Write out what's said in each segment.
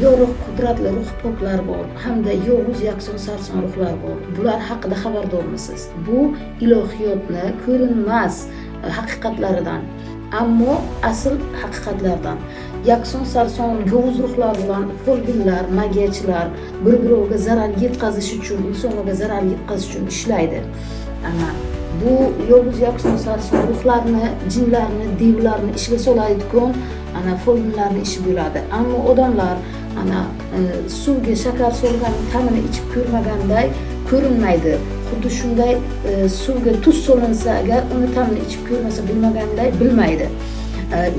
yorug' qudratli ruh poklar bor hamda yovuz yakson sarson ruhlar bor. Bular haqida xabardormisiz? Bu ilohiyotni ko'rinmas haqiqatlaridan, ammo asl haqiqatlardan. Yakson sarson yovuz ruhlar bilan folbinlar, magiyachilar bir-biriga zarar yetkazish uchun, insonlarga zarar yetkazish uchun ishlaydi. Bu yovuz yakson sarson ruhlarni, jinlarni, devlarni ishga soladigan folbinlarni ishi bo'ladi. Ammo odamlar suvga shakar solgan ta'mini ichib ko'rmaganday ko'rinmaydi. Xuddi shunday suvga tuz solinsa agar uni ta'mini ichib ko'rmasa bilmaganday bilmaydi.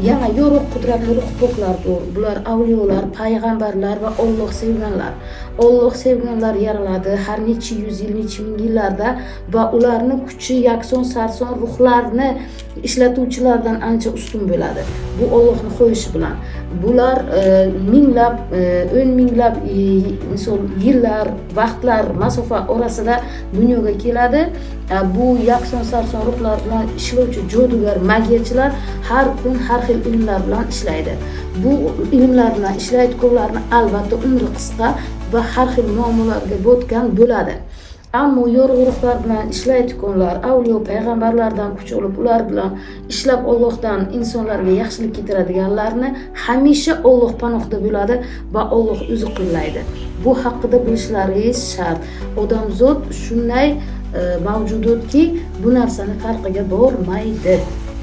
Yana yorug' qudratli ruh poklar bor. Bular avliyolar, payg'ambarlar va Alloh sevganlar. Alloh sevganlar yaraladi har necha yuz yil, necha ming yillarda va ularning kuchi yakson sarson ruhlarni ishlatuvchilardan ancha ustun bo'ladi. Bu Allohning qo'yishi bilan. Bular minglab, 10 minglab yillar, vaqtlar masofa orasida dunyoga keladi. Bu yakson sarson ruhlar bilan ishlovchi jodugar, magiyachilar har kun har xil ilmlar bilan ishlaydi. Bu ilmlar bilan ishlaydiganlarni albatta umri qisqa va har xil muammolarga botgan bo'ladi. Ammo yorug' ruhlar bilan ishlaydiganlar, avliyo payg'ambarlardan kuch olib, ular bilan ishlab Allohdan insonlarga yaxshilik keltiradiganlarni hamisha Alloh panohida bo'ladi va Alloh o'zi qo'llaydi. Bu haqida bilishlaringiz shart. Odamzod shunday mavjudotki, bu narsani farqiga bormaydi.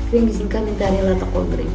Fikringizni kommentariyalarda qoldiring.